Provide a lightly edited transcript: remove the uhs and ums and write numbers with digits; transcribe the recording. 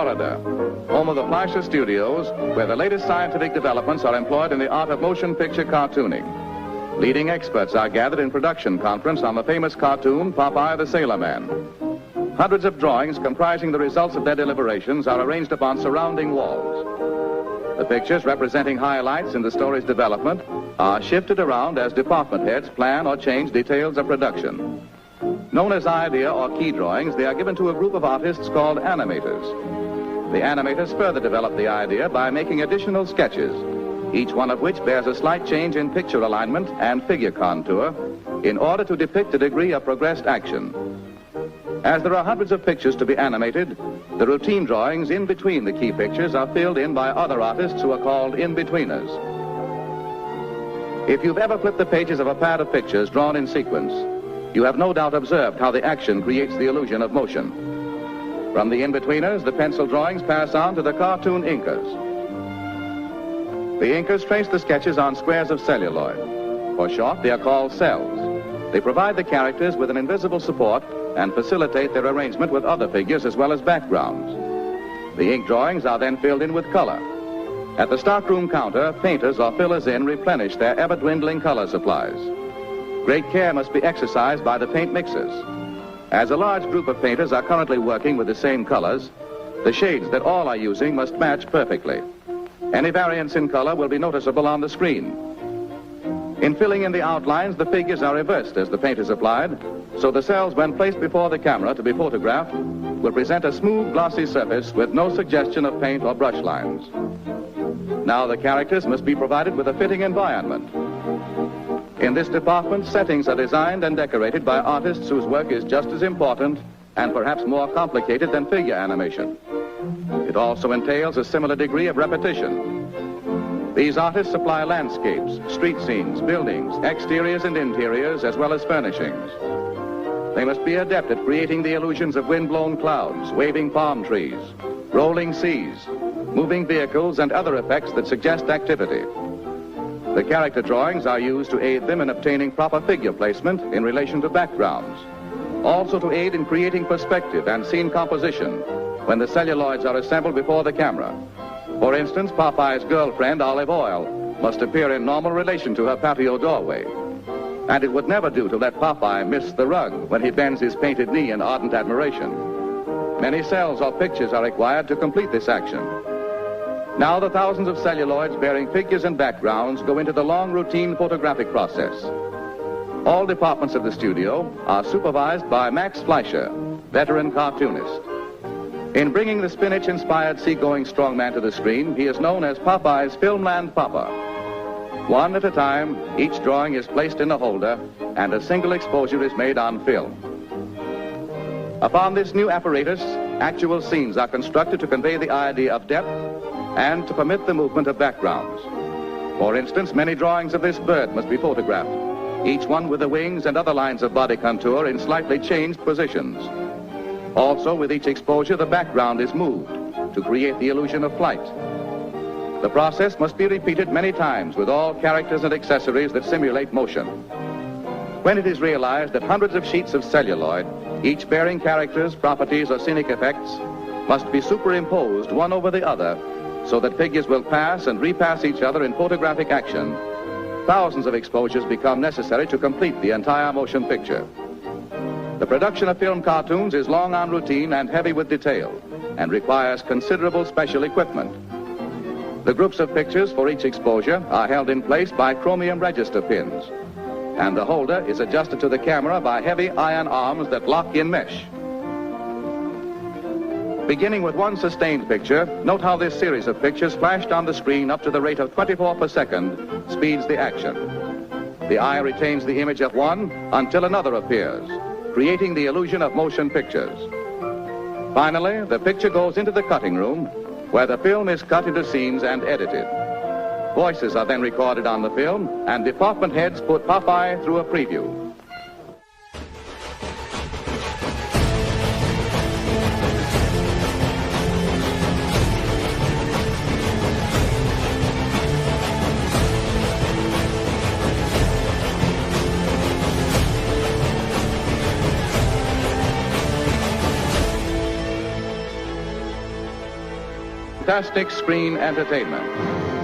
Florida, home of the Fleischer Studios, where the latest scientific developments are employed in the art of motion picture cartooning. Leading experts are gathered in production conference on the famous cartoon, Popeye the Sailor Man. Hundreds of drawings comprising the results of their deliberations are arranged upon surrounding walls. The pictures representing highlights in the story's development are shifted around as department heads plan or change details of production. Known as idea or key drawings, they are given to a group of artists called animators. The animators further develop the idea by making additional sketches, each one of which bears a slight change in picture alignment and figure contour in order to depict a degree of progressed action. As there are hundreds of pictures to be animated, the routine drawings in between the key pictures are filled in by other artists who are called in-betweeners. If you've ever flipped the pages of a pad of pictures drawn in sequence, you have no doubt observed how the action creates the illusion of motion. From the in-betweeners, the pencil drawings pass on to the cartoon inkers. The inkers trace the sketches on squares of celluloid. For short, they are called cells. They provide the characters with an invisible support and facilitate their arrangement with other figures as well as backgrounds. The ink drawings are then filled in with color. At the stockroom counter, painters or fillers in replenish their ever-dwindling color supplies. Great care must be exercised by the paint mixers. As a large group of painters are currently working with the same colors, the shades that all are using must match perfectly. Any variance in color will be noticeable on the screen. In filling in the outlines, the figures are reversed as the paint is applied, so the cells, when placed before the camera to be photographed, will present a smooth, glossy surface with no suggestion of paint or brush lines. Now the characters must be provided with a fitting environment. In this department, settings are designed and decorated by artists whose work is just as important and perhaps more complicated than figure animation. It also entails a similar degree of repetition. These artists supply landscapes, street scenes, buildings, exteriors and interiors, as well as furnishings. They must be adept at creating the illusions of wind-blown clouds, waving palm trees, rolling seas, moving vehicles, and other effects that suggest activity. The character drawings are used to aid them in obtaining proper figure placement in relation to backgrounds, also to aid in creating perspective and scene composition when the celluloids are assembled before the camera. For instance, Popeye's girlfriend, Olive Oyl, must appear in normal relation to her patio doorway. And it would never do to let Popeye miss the rug when he bends his painted knee in ardent admiration. Many cells or pictures are required to complete this action. Now the thousands of celluloids bearing figures and backgrounds go into the long routine photographic process. All departments of the studio are supervised by Max Fleischer, veteran cartoonist. In bringing the spinach-inspired seagoing strongman to the screen, he is known as Popeye's Filmland Papa. One at a time, each drawing is placed in a holder and a single exposure is made on film. Upon this new apparatus, actual scenes are constructed to convey the idea of depth and to permit the movement of backgrounds. For instance, many drawings of this bird must be photographed, each one with the wings and other lines of body contour in slightly changed positions. Also, with each exposure, the background is moved to create the illusion of flight. The process must be repeated many times with all characters and accessories that simulate motion. When it is realized that hundreds of sheets of celluloid, each bearing characters, properties, or scenic effects, must be superimposed one over the other so that figures will pass and repass each other in photographic action, thousands of exposures become necessary to complete the entire motion picture. The production of film cartoons is long on routine and heavy with detail and requires considerable special equipment. The groups of pictures for each exposure are held in place by chromium register pins, and the holder is adjusted to the camera by heavy iron arms that lock in mesh. Beginning with one sustained picture, note how this series of pictures flashed on the screen up to the rate of 24 per second speeds the action. The eye retains the image of one until another appears, creating the illusion of motion pictures. Finally, the picture goes into the cutting room, where the film is cut into scenes and edited. Voices are then recorded on the film, and department heads put Popeye through a preview. fantastic screen entertainment.